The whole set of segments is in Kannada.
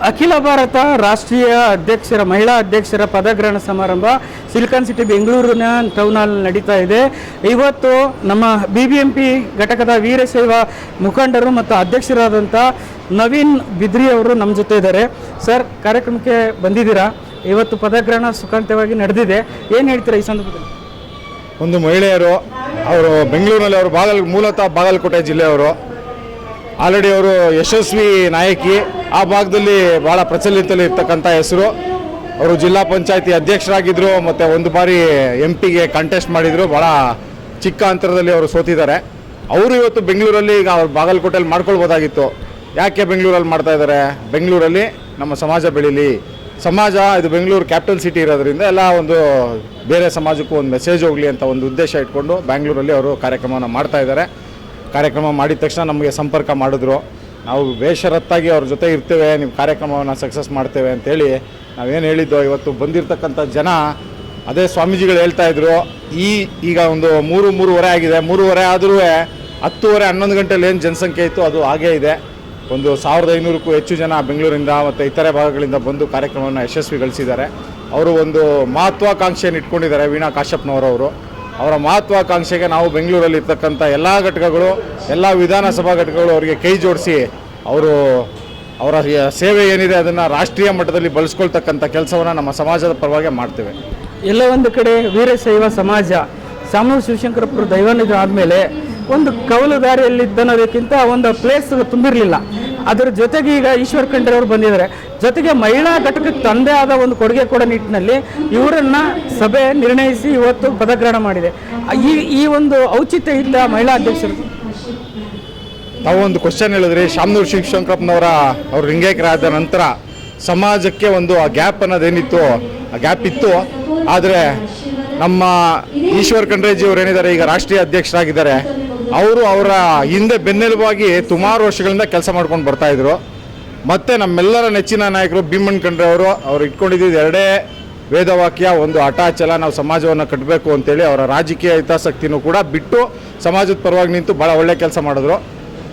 ಅಖಿಲ ಭಾರತ ರಾಷ್ಟ್ರೀಯ ಅಧ್ಯಕ್ಷರ ಮಹಿಳಾ ಅಧ್ಯಕ್ಷರ ಪದಗ್ರಹಣ ಸಮಾರಂಭ ಸಿಲಿಕಾನ್ ಸಿಟಿ ಬೆಂಗಳೂರಿನ ಟೌನ್ ಹಾಲ್ ನಡೀತಾ ಇದೆ. ಇವತ್ತು ನಮ್ಮ BBMP ಘಟಕದ ವೀರಶೈವ ಮುಖಂಡರು ಮತ್ತು ಅಧ್ಯಕ್ಷರಾದಂಥ ನವೀನ್ ಬಿದ್ರಿ ಅವರು ನಮ್ಮ ಜೊತೆ ಇದ್ದಾರೆ. ಸರ್, ಕಾರ್ಯಕ್ರಮಕ್ಕೆ ಬಂದಿದ್ದೀರಾ. ಇವತ್ತು ಪದಗ್ರಹಣ ಸುಖಾಂತವಾಗಿ ನಡೆದಿದೆ, ಏನು ಹೇಳ್ತೀರಾ ಈ ಸಂದರ್ಭದಲ್ಲಿ? ಒಂದು ಮಹಿಳೆಯರು ಅವರು ಬೆಂಗಳೂರಿನಲ್ಲಿ ಅವರು ಮೂಲತಃ ಬಾಗಲಕೋಟೆ ಜಿಲ್ಲೆಯವರು. ಆಲ್ರೆಡಿ ಅವರು ಯಶಸ್ವಿ ನಾಯಕಿ, ಆ ಭಾಗದಲ್ಲಿ ಭಾಳ ಪ್ರಚಲಿತದಲ್ಲಿ ಇರ್ತಕ್ಕಂಥ ಹೆಸರು. ಅವರು ಜಿಲ್ಲಾ ಪಂಚಾಯತಿ ಅಧ್ಯಕ್ಷರಾಗಿದ್ದರು ಮತ್ತು ಒಂದು ಬಾರಿ MP ಗೆ ಕಂಟೆಸ್ಟ್ ಮಾಡಿದರು. ಭಾಳ ಚಿಕ್ಕ ಅಂತರದಲ್ಲಿ ಅವರು ಸೋತಿದ್ದಾರೆ. ಅವರು ಇವತ್ತು ಬೆಂಗಳೂರಲ್ಲಿ ಈಗ ಅವ್ರು ಬಾಗಲಕೋಟೆಯಲ್ಲಿ ಮಾಡ್ಕೊಳ್ಬೋದಾಗಿತ್ತು. ಯಾಕೆ ಬೆಂಗಳೂರಲ್ಲಿ ಮಾಡ್ತಾ ಇದ್ದಾರೆ? ಬೆಂಗಳೂರಲ್ಲಿ ನಮ್ಮ ಸಮಾಜ ಬೆಳೀಲಿ, ಸಮಾಜ ಇದು ಬೆಂಗಳೂರು ಕ್ಯಾಪಿಟಲ್ ಸಿಟಿ ಇರೋದ್ರಿಂದ ಎಲ್ಲ ಒಂದು ಬೇರೆ ಸಮಾಜಕ್ಕೂ ಒಂದು ಮೆಸೇಜ್ ಹೋಗಲಿ ಅಂತ ಒಂದು ಉದ್ದೇಶ ಇಟ್ಕೊಂಡು ಬೆಂಗಳೂರಲ್ಲಿ ಅವರು ಕಾರ್ಯಕ್ರಮವನ್ನು ಮಾಡ್ತಾ ಇದ್ದಾರೆ. ಕಾರ್ಯಕ್ರಮ ಮಾಡಿದ ತಕ್ಷಣ ನಮಗೆ ಸಂಪರ್ಕ ಮಾಡಿದ್ರು. ನಾವು ಬೇಷರತ್ತಾಗಿ ಅವ್ರ ಜೊತೆ ಇರ್ತೇವೆ, ನೀವು ಕಾರ್ಯಕ್ರಮವನ್ನು ಸಕ್ಸಸ್ ಮಾಡ್ತೇವೆ ಅಂತೇಳಿ ನಾವೇನು ಹೇಳಿದ್ದೋ. ಇವತ್ತು ಬಂದಿರತಕ್ಕಂಥ ಜನ ಅದೇ ಸ್ವಾಮೀಜಿಗಳು ಹೇಳ್ತಾಯಿದ್ರು, ಈಗ ಒಂದು 3:30 ಆಗಿದೆ. 3:30 ಆದರೂ 10:30 11 ಗಂಟೆಯಲ್ಲಿ ಏನು ಜನಸಂಖ್ಯೆ ಇತ್ತು ಅದು ಹಾಗೇ ಇದೆ. ಒಂದು 1500ಕ್ಕೂ ಹೆಚ್ಚು ಜನ ಬೆಂಗಳೂರಿಂದ ಮತ್ತು ಇತರೆ ಭಾಗಗಳಿಂದ ಬಂದು ಕಾರ್ಯಕ್ರಮವನ್ನು ಯಶಸ್ವಿಗೊಳಿಸಿದ್ದಾರೆ. ಅವರು ಒಂದು ಮಹತ್ವಾಕಾಂಕ್ಷೆಯನ್ನು ಇಟ್ಕೊಂಡಿದ್ದಾರೆ. ವೀಣಾ ಕಾಶ್ಯಪ್ನವರವರು ಅವರ ಮಹತ್ವಾಕಾಂಕ್ಷೆಗೆ ನಾವು ಬೆಂಗಳೂರಲ್ಲಿ ಇರ್ತಕ್ಕಂಥ ಎಲ್ಲ ಘಟಕಗಳು, ಎಲ್ಲ ವಿಧಾನಸಭಾ ಘಟಕಗಳು ಅವರಿಗೆ ಕೈ ಜೋಡಿಸಿ ಅವರ ಸೇವೆ ಏನಿದೆ ಅದನ್ನು ರಾಷ್ಟ್ರೀಯ ಮಟ್ಟದಲ್ಲಿ ಬಳಸ್ಕೊಳ್ತಕ್ಕಂಥ ಕೆಲಸವನ್ನು ನಮ್ಮ ಸಮಾಜದ ಪರವಾಗಿ ಮಾಡ್ತೇವೆ. ಎಲ್ಲ ಒಂದು ಕಡೆ ವೀರಶೈವ ಸಮಾಜ ಸಾಮೂಹಿಕ ಶಿವಶಂಕರಪುರ ದೈವಾನಿಧ ಆದಮೇಲೆ ಒಂದು ಕೌಲು ದಾರಿಯಲ್ಲಿದ್ದನ್ನೋದಕ್ಕಿಂತ ಒಂದು ಪ್ಲೇಸ್ ತುಂಬಿರಲಿಲ್ಲ. ಅದರ ಜೊತೆಗೆ ಈಗ ಈಶ್ವರ್ ಖಂಡ್ರೆ ಅವರು ಬಂದಿದ್ದಾರೆ. ಜೊತೆಗೆ ಮಹಿಳಾ ಘಟಕಕ್ಕೆ ತಂದೆ ಆದ ಒಂದು ಕೊಡುಗೆ ಕೊಡೋ ನಿಟ್ಟಿನಲ್ಲಿ ಇವರನ್ನು ಸಭೆ ನಿರ್ಣಯಿಸಿ ಇವತ್ತು ಪದಗ್ರಹಣ ಮಾಡಿದೆ. ಈ ಒಂದು ಔಚಿತ್ಯ ಇದ್ದ ಮಹಿಳಾ ಅಧ್ಯಕ್ಷರು. ತಾವು ಒಂದು ಕ್ವಶನ್ ಹೇಳಿದ್ರಿ, ಶಾಮನೂರು ಶಿವಶಂಕರಪ್ಪನವರ ಅವರು ಲಿಂಗೈಕ್ಯರಾದ ನಂತರ ಸಮಾಜಕ್ಕೆ ಒಂದು ಆ ಗ್ಯಾಪ್ ಅನ್ನೋದೇನಿತ್ತು, ಆ ಗ್ಯಾಪ್ ಇತ್ತು. ಆದರೆ ನಮ್ಮ ಈಶ್ವರ್ ಖಂಡ್ರೆಜಿ ಅವರು ಏನಿದ್ದಾರೆ ಈಗ ರಾಷ್ಟ್ರೀಯ ಅಧ್ಯಕ್ಷರಾಗಿದ್ದಾರೆ. ಅವರು ಅವರ ಹಿಂದೆ ಬೆನ್ನೆಲುಬಾಗಿ ಸುಮಾರು ವರ್ಷಗಳಿಂದ ಕೆಲಸ ಮಾಡ್ಕೊಂಡು ಬರ್ತಾಯಿದ್ರು. ಮತ್ತು ನಮ್ಮೆಲ್ಲರ ನೆಚ್ಚಿನ ನಾಯಕರು ಭೀಮಣ್ಣ ಖಂಡ್ರೆ ಅವರು ಇಟ್ಕೊಂಡಿದ್ದು ಎರಡೇ ವೇದವಾಕ್ಯ, ಒಂದು ಹಠಾಚಲ, ನಾವು ಸಮಾಜವನ್ನು ಕಟ್ಟಬೇಕು ಅಂತೇಳಿ. ಅವರ ರಾಜಕೀಯ ಹಿತಾಸಕ್ತಿನೂ ಕೂಡ ಬಿಟ್ಟು ಸಮಾಜದ ಪರವಾಗಿ ನಿಂತು ಭಾಳ ಒಳ್ಳೆ ಕೆಲಸ ಮಾಡಿದ್ರು.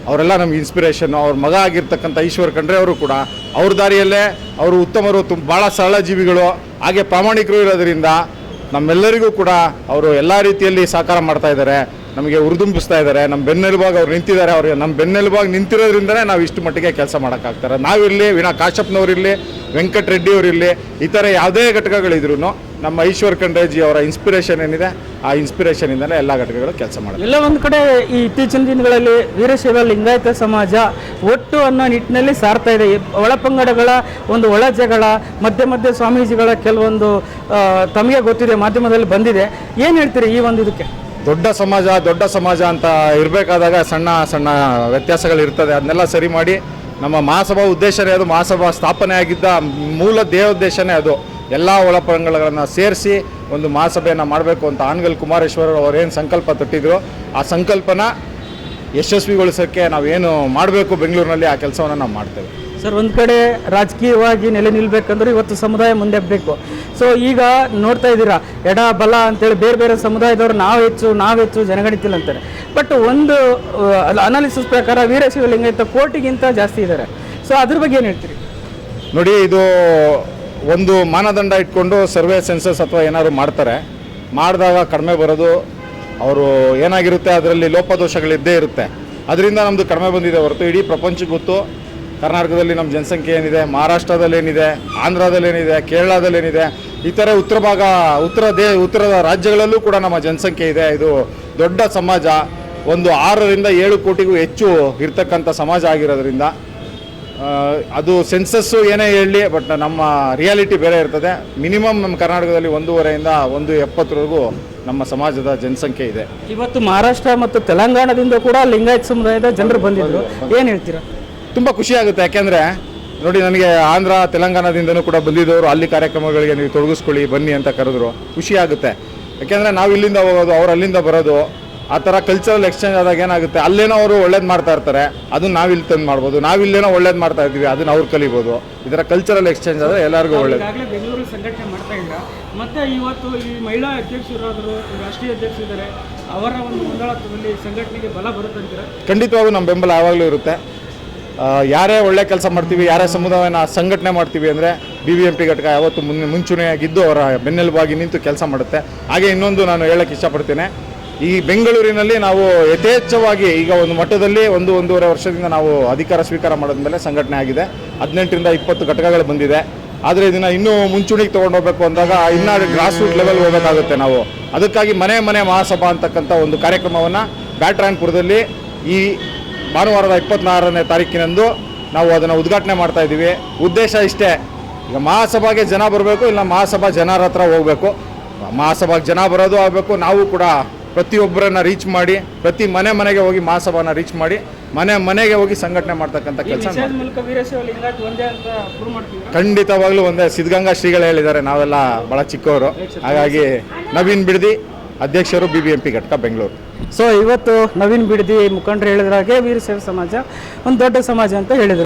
ಅವರೆಲ್ಲ ನಮ್ಗೆ ಇನ್ಸ್ಪಿರೇಷನ್ನು. ಅವ್ರ ಮಗ ಆಗಿರ್ತಕ್ಕಂಥ ಈಶ್ವರ್ ಖಂಡ್ರೆ ಅವರು ಕೂಡ ಅವ್ರ ದಾರಿಯಲ್ಲೇ ಅವರು ಉತ್ತಮರು, ಭಾಳ ಸರಳ ಜೀವಿಗಳು, ಹಾಗೆ ಪ್ರಾಮಾಣಿಕರು ಇರೋದರಿಂದ ನಮ್ಮೆಲ್ಲರಿಗೂ ಕೂಡ ಅವರು ಎಲ್ಲ ರೀತಿಯಲ್ಲಿ ಸಹಕಾರ ಮಾಡ್ತಾ ಇದ್ದಾರೆ, ನಮಗೆ ಉರಿದುಂಬಿಸ್ತಾ ಇದ್ದಾರೆ. ನಮ್ಮ ಬೆನ್ನೆಲುಬಾಗಿ ಅವ್ರು ನಿಂತಿದ್ದಾರೆ. ಅವ್ರಿಗೆ ನಮ್ಮ ಬೆನ್ನೆಲುಬಾಗಿ ನಿಂತಿರೋದ್ರಿಂದಲೇ ನಾವು ಇಷ್ಟು ಮಟ್ಟಿಗೆ ಕೆಲಸ ಮಾಡೋಕ್ಕಾಗ್ತಾರೆ. ನಾವಿರಲಿ, ವೀಣಾ ಕಾಶ್ಯಪ್ನವರಿರಲಿ, ವೆಂಕಟ ರೆಡ್ಡಿ ಅವರಿರಲಿ, ಇತರ ಯಾವುದೇ ಘಟಕಗಳಿದ್ರೂ ನಮ್ಮ ಈಶ್ವರ್ ಖಂಡ್ರೆಜಿ ಅವರ ಇನ್ಸ್ಪಿರೇಷನ್ ಏನಿದೆ, ಆ ಇನ್ಸ್ಪಿರೇಷನಿಂದಲೇ ಎಲ್ಲ ಘಟಕಗಳು ಕೆಲಸ ಮಾಡೋದು. ಎಲ್ಲ ಒಂದು ಕಡೆ ಈ ಇತ್ತೀಚಿನ ದಿನಗಳಲ್ಲಿ ವೀರಶೈವ ಲಿಂಗಾಯತ ಸಮಾಜ ಒಟ್ಟು ಅನ್ನೋ ನಿಟ್ಟಿನಲ್ಲಿ ಸಾರ್ತಾ ಇದೆ. ಒಳಪಂಗಡಗಳ ಒಂದು ಒಳ ಜಗಳ, ಮಧ್ಯೆ ಸ್ವಾಮೀಜಿಗಳ ಕೆಲವೊಂದು ತಮಗೆ ಗೊತ್ತಿದೆ, ಮಾಧ್ಯಮದಲ್ಲಿ ಬಂದಿದೆ. ಏನು ಹೇಳ್ತೀರಿ ಈ ಒಂದು ಇದಕ್ಕೆ? ದೊಡ್ಡ ಸಮಾಜ ಅಂತ ಇರಬೇಕಾದಾಗ ಸಣ್ಣ ಸಣ್ಣ ವ್ಯತ್ಯಾಸಗಳಿರ್ತದೆ. ಅದನ್ನೆಲ್ಲ ಸರಿ ಮಾಡಿ ನಮ್ಮ ಮಹಾಸಭಾ ಉದ್ದೇಶನೇ ಅದು. ಮಹಾಸಭಾ ಸ್ಥಾಪನೆ ಆಗಿದ್ದ ಮೂಲ ದೇವೋದ್ದೇಶನೇ ಅದು. ಎಲ್ಲ ಒಳಪಂಗಡಗಳನ್ನು ಸೇರಿಸಿ ಒಂದು ಮಹಾಸಭೆಯನ್ನು ಮಾಡಬೇಕು ಅಂತ ಆನಗಲ್ ಕುಮಾರೇಶ್ವರ ಅವರೇನು ಸಂಕಲ್ಪ ತೊಟ್ಟಿದ್ರು, ಆ ಸಂಕಲ್ಪನ ಯಶಸ್ವಿಗೊಳಿಸೋಕ್ಕೆ ನಾವೇನು ಮಾಡಬೇಕು ಬೆಂಗಳೂರಿನಲ್ಲಿ ಆ ಕೆಲಸವನ್ನು ನಾವು ಮಾಡ್ತೇವೆ. ಸರ್, ಒಂದು ಕಡೆ ರಾಜಕೀಯವಾಗಿ ನೆಲೆ ನಿಲ್ಲಬೇಕಂದ್ರೆ ಇವತ್ತು ಸಮುದಾಯ ಮುಂದೆ ಬೇಕು. ಸೊ ಈಗ ನೋಡ್ತಾ ಇದ್ದೀರಾ, ಎಡ ಬಲ ಅಂತೇಳಿ ಬೇರೆ ಬೇರೆ ಸಮುದಾಯದವರು ನಾವು ಹೆಚ್ಚು ಜನಗಣಿತಿಲ್ಲ ಅಂತಾರೆ. ಬಟ್ ಒಂದು ಅನಾಲಿಸಿಸ್ ಪ್ರಕಾರ ವೀರಶೈವ ಲಿಂಗಾಯತ ಕೋಟಿಗಿಂತ ಜಾಸ್ತಿ ಇದ್ದಾರೆ. ಸೊ ಅದ್ರ ಬಗ್ಗೆ ಏನು ಹೇಳ್ತೀರಿ? ನೋಡಿ, ಇದು ಒಂದು ಮಾನದಂಡ ಇಟ್ಕೊಂಡು ಸರ್ವೆ ಸೆನ್ಸಸ್ ಅಥವಾ ಏನಾದ್ರು ಮಾಡ್ತಾರೆ. ಮಾಡಿದಾಗ ಕಡಿಮೆ ಬರೋದು ಅವರು ಏನಾಗಿರುತ್ತೆ, ಅದರಲ್ಲಿ ಲೋಪದೋಷಗಳಿದ್ದೇ ಇರುತ್ತೆ. ಅದರಿಂದ ನಮ್ಮದು ಕಡಿಮೆ ಬಂದಿದೆ ಹೊರತು ಇಡೀ ಪ್ರಪಂಚಕ್ಕೆ ಗೊತ್ತು ಕರ್ನಾಟಕದಲ್ಲಿ ನಮ್ಮ ಜನಸಂಖ್ಯೆ ಏನಿದೆ, ಮಹಾರಾಷ್ಟ್ರದಲ್ಲಿ ಏನಿದೆ, ಆಂಧ್ರದಲ್ಲಿ ಏನಿದೆ, ಕೇರಳದಲ್ಲಿ ಏನಿದೆ, ಇತರೆ ಉತ್ತರದ ರಾಜ್ಯಗಳಲ್ಲೂ ಕೂಡ ನಮ್ಮ ಜನಸಂಖ್ಯೆ ಇದೆ. ಇದು ದೊಡ್ಡ ಸಮಾಜ, ಒಂದು 6ರಿಂದ 7 ಕೋಟಿಗೂ ಹೆಚ್ಚು ಇರ್ತಕ್ಕಂಥ ಸಮಾಜ ಆಗಿರೋದ್ರಿಂದ ಅದು ಸೆನ್ಸಸ್ಸು ಏನೇ ಹೇಳಲಿ, ಬಟ್ ನಮ್ಮ ರಿಯಾಲಿಟಿ ಬೇರೆ ಇರ್ತದೆ. ಮಿನಿಮಮ್ ನಮ್ಮ ಕರ್ನಾಟಕದಲ್ಲಿ 1.5ರಿಂದ 1.70ವರೆಗೂ ನಮ್ಮ ಸಮಾಜದ ಜನಸಂಖ್ಯೆ ಇದೆ. ಇವತ್ತು ಮಹಾರಾಷ್ಟ್ರ ಮತ್ತು ತೆಲಂಗಾಣದಿಂದ ಕೂಡ ಲಿಂಗಾಯತ ಸಮುದಾಯದ ಜನರು ಬಂದಿದ್ರು. ಏನು ಹೇಳ್ತೀರಾ? ತುಂಬ ಖುಷಿಯಾಗುತ್ತೆ. ಯಾಕೆಂದರೆ ನೋಡಿ, ನನಗೆ ಆಂಧ್ರ ತೆಲಂಗಾಣದಿಂದನೂ ಕೂಡ ಬಂದಿದ್ದವರು ಅಲ್ಲಿ ಕಾರ್ಯಕ್ರಮಗಳಿಗೆ ನೀವು ತೊಡಗಿಸ್ಕೊಳ್ಳಿ ಬನ್ನಿ ಅಂತ ಕರೆದ್ರು. ಖುಷಿಯಾಗುತ್ತೆ. ಯಾಕೆಂದರೆ ನಾವು ಇಲ್ಲಿಂದ ಹೋಗೋದು, ಅವ್ರು ಅಲ್ಲಿಂದ ಬರೋದು, ಆ ಥರ ಕಲ್ಚರಲ್ ಎಕ್ಸ್ಚೇಂಜ್ ಆದಾಗ ಏನಾಗುತ್ತೆ, ಅಲ್ಲೇನೋ ಅವರು ಒಳ್ಳೇದು ಮಾಡ್ತಾ ಇರ್ತಾರೆ, ಅದನ್ನು ನಾವಿಲ್ಲಿ ತಂದು ಮಾಡ್ಬೋದು. ನಾವಿಲ್ಲೇನೋ ಒಳ್ಳೇದು ಮಾಡ್ತಾ ಇದ್ದೀವಿ, ಅದನ್ನು ಅವ್ರು ಕಲಿಬೋದು. ಈ ಥರ ಕಲ್ಚರಲ್ ಎಕ್ಸ್ಚೇಂಜ್ ಆದರೆ ಎಲ್ಲರಿಗೂ ಒಳ್ಳೇದು. ಈಗಾಗಲೇ ಬೆಂಗಳೂರು ಸಂಘಟನೆ ಮಾಡ್ತಾ ಇದ್ದಾರೆ. ಮತ್ತು ಇವತ್ತು ಈ ಮಹಿಳಾ ಅಧ್ಯಕ್ಷರಾದರು, ರಾಷ್ಟ್ರೀಯ ಅಧ್ಯಕ್ಷರಿದ್ದಾರೆ, ಅವರ ಒಂದು ಮುಂದಾಳತ್ವದಲ್ಲಿ ಸಂಘಟನೆಗೆ ಬಲ ಬರುತ್ತೆ ಅಂತೀರಾ? ಖಂಡಿತವಾಗೂ ನಮ್ಮ ಬೆಂಬಲ ಯಾವಾಗಲೂ ಇರುತ್ತೆ. ಯಾರೇ ಒಳ್ಳೆ ಕೆಲಸ ಮಾಡ್ತೀವಿ, ಯಾರೇ ಸಮುದಾಯನ ಸಂಘಟನೆ ಮಾಡ್ತೀವಿ ಅಂದರೆ BBMP ಘಟಕ ಯಾವತ್ತು ಮುಂಚೂಣಿಯಾಗಿದ್ದು ಅವರ ಬೆನ್ನೆಲುಬಾಗಿ ನಿಂತು ಕೆಲಸ ಮಾಡುತ್ತೆ. ಹಾಗೆ ಇನ್ನೊಂದು ನಾನು ಹೇಳಕ್ಕೆ ಇಷ್ಟಪಡ್ತೇನೆ, ಈ ಬೆಂಗಳೂರಿನಲ್ಲಿ ನಾವು ಯಥೇಚ್ಛವಾಗಿ ಈಗ ಒಂದು ಮಟ್ಟದಲ್ಲಿ ಒಂದೂವರೆ ವರ್ಷದಿಂದ ನಾವು ಅಧಿಕಾರ ಸ್ವೀಕಾರ ಮಾಡಿದ್ಮೇಲೆ ಸಂಘಟನೆ ಆಗಿದೆ. 18ರಿಂದ 20 ಘಟಕಗಳು ಬಂದಿದೆ. ಆದರೆ ಇದನ್ನು ಇನ್ನೂ ಮುಂಚೂಣಿಗೆ ತೊಗೊಂಡು ಹೋಗಬೇಕು ಅಂದಾಗ ಇನ್ನೂ ಗ್ರಾಸ್ ರೂಟ್ ಲೆವೆಲ್ ಹೋಗಬೇಕಾಗುತ್ತೆ ನಾವು. ಅದಕ್ಕಾಗಿ ಮನೆ ಮಹಾಸಭಾ ಅಂತಕ್ಕಂಥ ಒಂದು ಕಾರ್ಯಕ್ರಮವನ್ನು ಬ್ಯಾಟ್ರಾಯನ್ಪುರದಲ್ಲಿ ಈ ಭಾನುವಾರದ 24ನೇ ತಾರೀಕಿನಂದು ನಾವು ಅದನ್ನು ಉದ್ಘಾಟನೆ ಮಾಡ್ತಾ ಇದ್ದೀವಿ. ಉದ್ದೇಶ ಇಷ್ಟೇ, ಈಗ ಮಹಾಸಭಾಗೆ ಜನ ಬರಬೇಕು, ಇಲ್ಲ ಮಹಾಸಭಾ ಜನರ ಹತ್ರ ಹೋಗಬೇಕು. ಮಹಾಸಭಾಗೆ ಜನ ಬರೋದು ಆಗಬೇಕು. ನಾವು ಕೂಡ ಪ್ರತಿಯೊಬ್ಬರನ್ನ ರೀಚ್ ಮಾಡಿ, ಪ್ರತಿ ಮನೆಗೆ ಹೋಗಿ ಮಹಾಸಭಾನ ರೀಚ್ ಮಾಡಿ ಮನೆಗೆ ಹೋಗಿ ಸಂಘಟನೆ ಮಾಡ್ತಕ್ಕಂಥ ಕೆಲಸ ಖಂಡಿತವಾಗ್ಲೂ ಒಂದೇ. ಸಿದ್ಧಗಂಗಾ ಶ್ರೀಗಳು ಹೇಳಿದ್ದಾರೆ, ನಾವೆಲ್ಲ ಭಾಳ ಚಿಕ್ಕವರು. ಹಾಗಾಗಿ ನವೀನ್ ಬಿಡದಿ ಅಧ್ಯಕ್ಷರು BBMP ಘಟಕ ಬೆಂಗಳೂರು. ಸೊ ಇವತ್ತು ನವೀನ್ ಬಿಡದಿ ಮುಖಂಡರು ಹೇಳಿದ್ರಾಗೆ ವೀರಶೈವ ಸಮಾಜ ಒಂದು ದೊಡ್ಡ ಸಮಾಜ ಅಂತ ಹೇಳಿದರು.